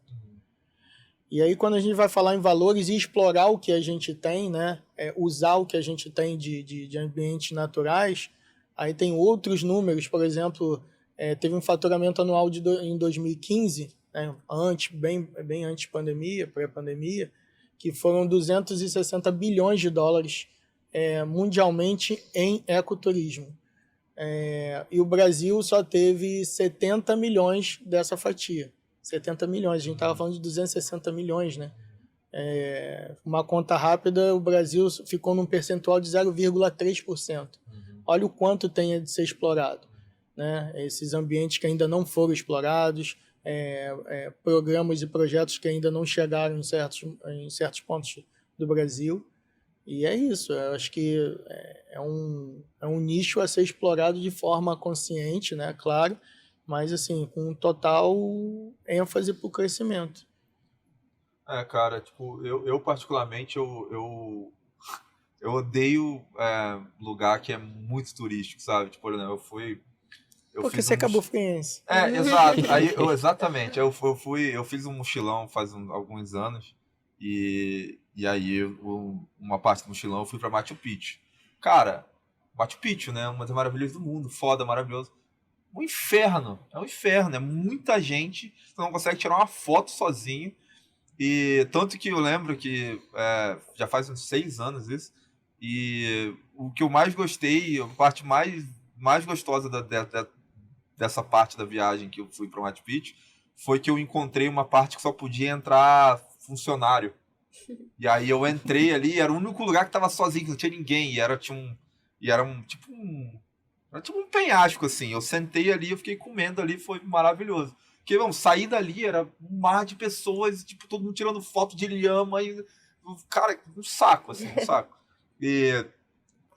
E aí, quando a gente vai falar em valores e explorar o que a gente tem, né, usar o que a gente tem de ambientes naturais, aí tem outros números. Por exemplo, teve um faturamento anual em 2015, né, bem antes pandemia, pré-pandemia, que foram 260 bilhões de dólares mundialmente em ecoturismo. E o Brasil só teve 70 milhões dessa fatia. 70 milhões, a gente estava falando de 260 milhões, né? Uma conta rápida, o Brasil ficou num percentual de 0,3%. Olha o quanto tem de ser explorado, né? Esses ambientes que ainda não foram explorados, programas e projetos que ainda não chegaram em certos pontos do Brasil. E é isso, eu acho que é um nicho a ser explorado de forma consciente, né? Claro, mas assim, com total ênfase para o crescimento. Cara, tipo, eu particularmente, eu odeio lugar que é muito turístico, sabe? Tipo, por exemplo, porque você é cabofriense. Exato. Exatamente. Eu fiz um mochilão faz alguns anos e aí uma parte do mochilão eu fui pra Machu Picchu. Cara, Machu Picchu, né? Uma das maravilhas do mundo, foda, maravilhoso. É um inferno, é muita gente, você não consegue tirar uma foto sozinho. E tanto que eu lembro que já faz uns 6 anos isso, e o que eu mais gostei, a parte mais gostosa dessa parte da viagem que eu fui para o Machu Picchu, foi que eu encontrei uma parte que só podia entrar funcionário. E aí eu entrei ali, era o único lugar que estava sozinho, que não tinha ninguém, e era tipo um penhasco, assim. Eu sentei ali, eu fiquei comendo ali, foi maravilhoso. Porque, vamos, sair dali era um mar de pessoas, tipo, todo mundo tirando foto de lhama e, cara, um saco, assim, um saco.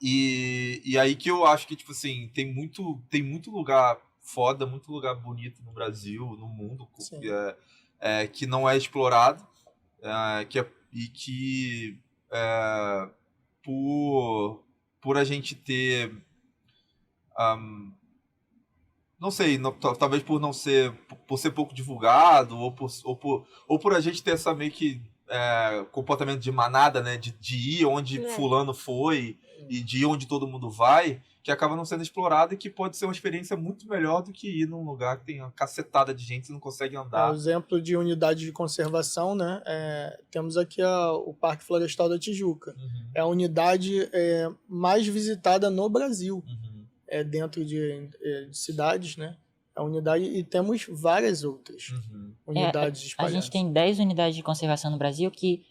E aí que eu acho que, tipo assim, tem muito lugar foda, muito lugar bonito no Brasil, no mundo, que não é explorado, por a gente ter... não sei, talvez por ser pouco divulgado, ou por a gente ter essa meio que comportamento de manada, né? De ir onde fulano foi e de ir onde todo mundo vai, que acaba não sendo explorado e que pode ser uma experiência muito melhor do que ir num lugar que tem uma cacetada de gente e não consegue andar. Exemplo de unidade de conservação, né? Temos aqui o Parque Florestal da Tijuca. É a unidade mais visitada no Brasil. Dentro de cidades, né? A unidade, e temos várias outras unidades espalhadas. A gente tem 10 unidades de conservação no Brasil que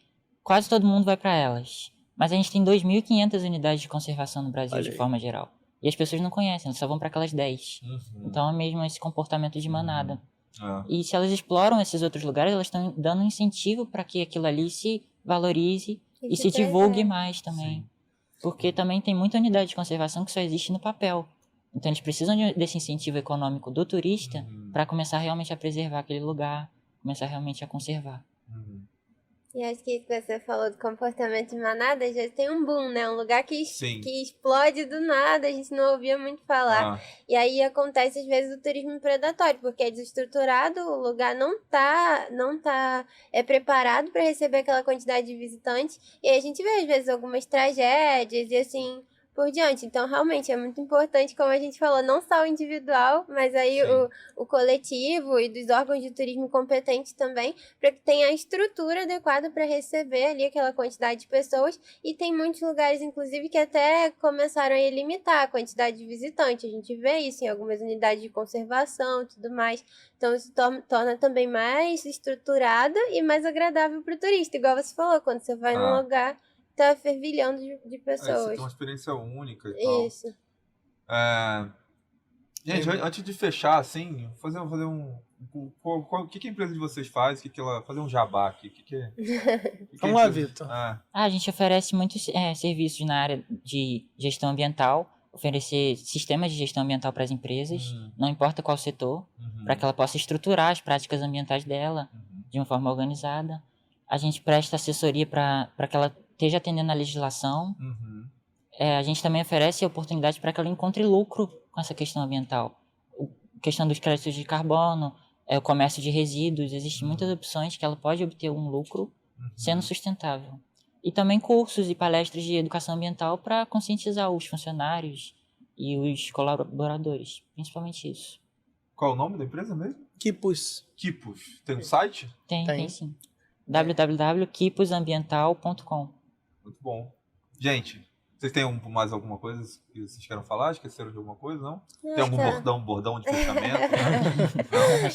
quase todo mundo vai para elas. Mas a gente tem 2.500 unidades de conservação no Brasil, de forma geral. E as pessoas não conhecem, elas só vão para aquelas 10. Então é mesmo esse comportamento de manada. E se elas exploram esses outros lugares, elas estão dando incentivo para que aquilo ali se valorize e se divulgue mais também. Sim. Porque também tem muita unidade de conservação que só existe no papel. Então eles precisam desse incentivo econômico do turista para começar realmente a preservar aquele lugar, começar realmente a conservar. E acho que isso que você falou do comportamento de manada, já tem um boom, né? Um lugar que explode do nada, a gente não ouvia muito falar. E aí acontece às vezes o turismo predatório, porque é desestruturado, o lugar não tá preparado para receber aquela quantidade de visitantes. E aí a gente vê às vezes algumas tragédias e assim por diante. Então, realmente, é muito importante, como a gente falou, não só o individual, mas aí o coletivo e dos órgãos de turismo competentes também, para que tenha a estrutura adequada para receber ali aquela quantidade de pessoas. E tem muitos lugares, inclusive, que até começaram a limitar a quantidade de visitantes. A gente vê isso em algumas unidades de conservação e tudo mais. Então, isso torna também mais estruturado e mais agradável para o turista. Igual você falou, quando você vai num lugar tá fervilhando de Você pessoas. tem uma experiência única e tal. Isso. Gente, antes de fechar, assim, fazer um. O que a empresa de vocês faz? Fazer um jabá aqui. Vamos lá, Vitor. A gente oferece muitos serviços na área de gestão ambiental, oferecer sistemas de gestão ambiental para as empresas, não importa qual setor, para que ela possa estruturar as práticas ambientais dela de uma forma organizada. A gente presta assessoria para que ela esteja atendendo a legislação. A gente também oferece oportunidades para que ela encontre lucro com essa questão ambiental. A questão dos créditos de carbono, o comércio de resíduos, existem muitas opções que ela pode obter um lucro sendo sustentável. E também cursos e palestras de educação ambiental para conscientizar os funcionários e os colaboradores, principalmente isso. Qual é o nome da empresa mesmo? Quipus. Quipus. Tem um site? Tem sim. www.quipusambiental.com. Muito bom. Gente, vocês têm mais alguma coisa que vocês querem falar? Esqueceram de alguma coisa, não? Tem algum bordão de fechamento?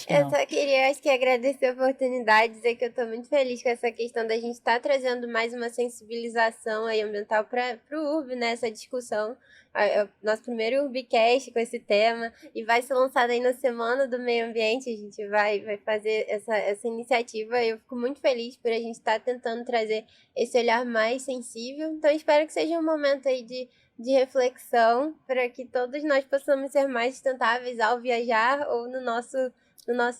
Eu só queria, acho que agradecer a oportunidade, dizer que eu estou muito feliz com essa questão da gente estar trazendo mais uma sensibilização aí ambiental para o URB, né, essa discussão. É o nosso primeiro URBcast com esse tema e vai ser lançado aí na Semana do Meio Ambiente. A gente vai fazer essa iniciativa. Eu fico muito feliz por a gente estar tentando trazer esse olhar mais sensível. Então espero que seja um momento aí de reflexão para que todos nós possamos ser mais sustentáveis ao viajar ou no nosso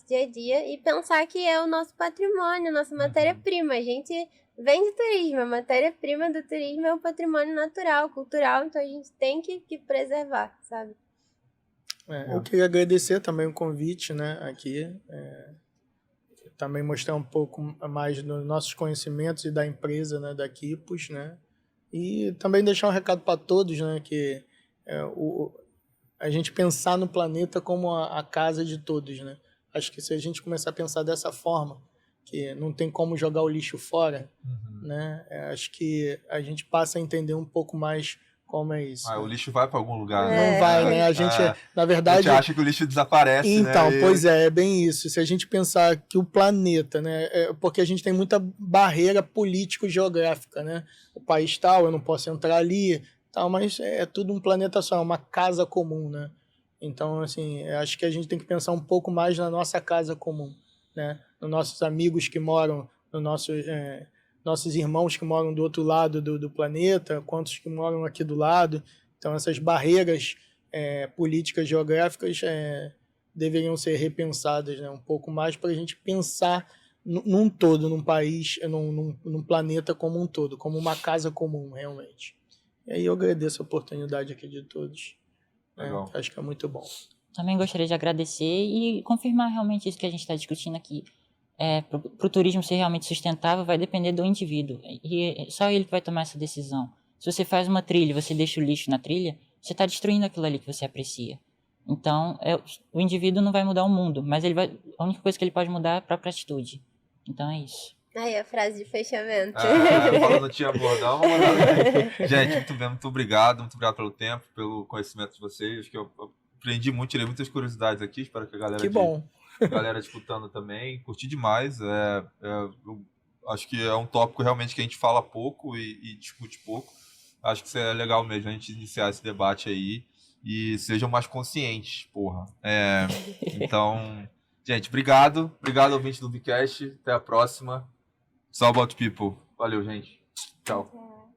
dia a dia e pensar que é o nosso patrimônio, nossa matéria-prima. A gente vem de turismo, a matéria-prima do turismo é um patrimônio natural, cultural, então a gente tem que preservar, sabe? Eu queria agradecer também o convite, né, aqui, também mostrar um pouco mais dos nossos conhecimentos e da empresa, né, da Quipus, né, e também deixar um recado para todos, né, que a gente pensar no planeta como a casa de todos, né. Acho que se a gente começar a pensar dessa forma, que não tem como jogar o lixo fora, né? Acho que a gente passa a entender um pouco mais como é isso. O lixo vai para algum lugar, Não né? vai, né? A gente, na verdade... A gente acha que o lixo desaparece, então, né? Pois é bem isso. Se a gente pensar que o planeta, né? Porque a gente tem muita barreira político-geográfica, né? O país tal, eu não posso entrar ali, tal, mas é tudo um planeta só, é uma casa comum, né? Então, assim, acho que a gente tem que pensar um pouco mais na nossa casa comum, né? Nos nossos amigos que moram, nos nossos irmãos que moram do outro lado do planeta, quantos que moram aqui do lado. Então, essas barreiras políticas geográficas deveriam ser repensadas, né? Um pouco mais para a gente pensar num todo, num país, num planeta como um todo, como uma casa comum, realmente. E aí eu agradeço a oportunidade aqui de todos. Acho que é muito bom. Também gostaria de agradecer e confirmar realmente isso que a gente está discutindo aqui. Para o turismo ser realmente sustentável vai depender do indivíduo e só ele que vai tomar essa decisão. Se você faz uma trilha e você deixa o lixo na trilha, você está destruindo aquilo ali que você aprecia. Então, o indivíduo não vai mudar o mundo, mas a única coisa que ele pode mudar é a própria atitude. Então é isso. Aí a frase de fechamento. Falando tinha bordão, gente, muito obrigado pelo tempo, pelo conhecimento de vocês. Acho que eu aprendi muito, tirei muitas curiosidades aqui, espero que a galera escutando também, curti demais. Eu acho que é um tópico realmente que a gente fala pouco e discute pouco. Acho que isso é legal mesmo, a gente iniciar esse debate aí e sejam mais conscientes, porra. Então, gente, obrigado ouvinte do URBcast, até a próxima. It's all about people. Valeu, gente. Tchau.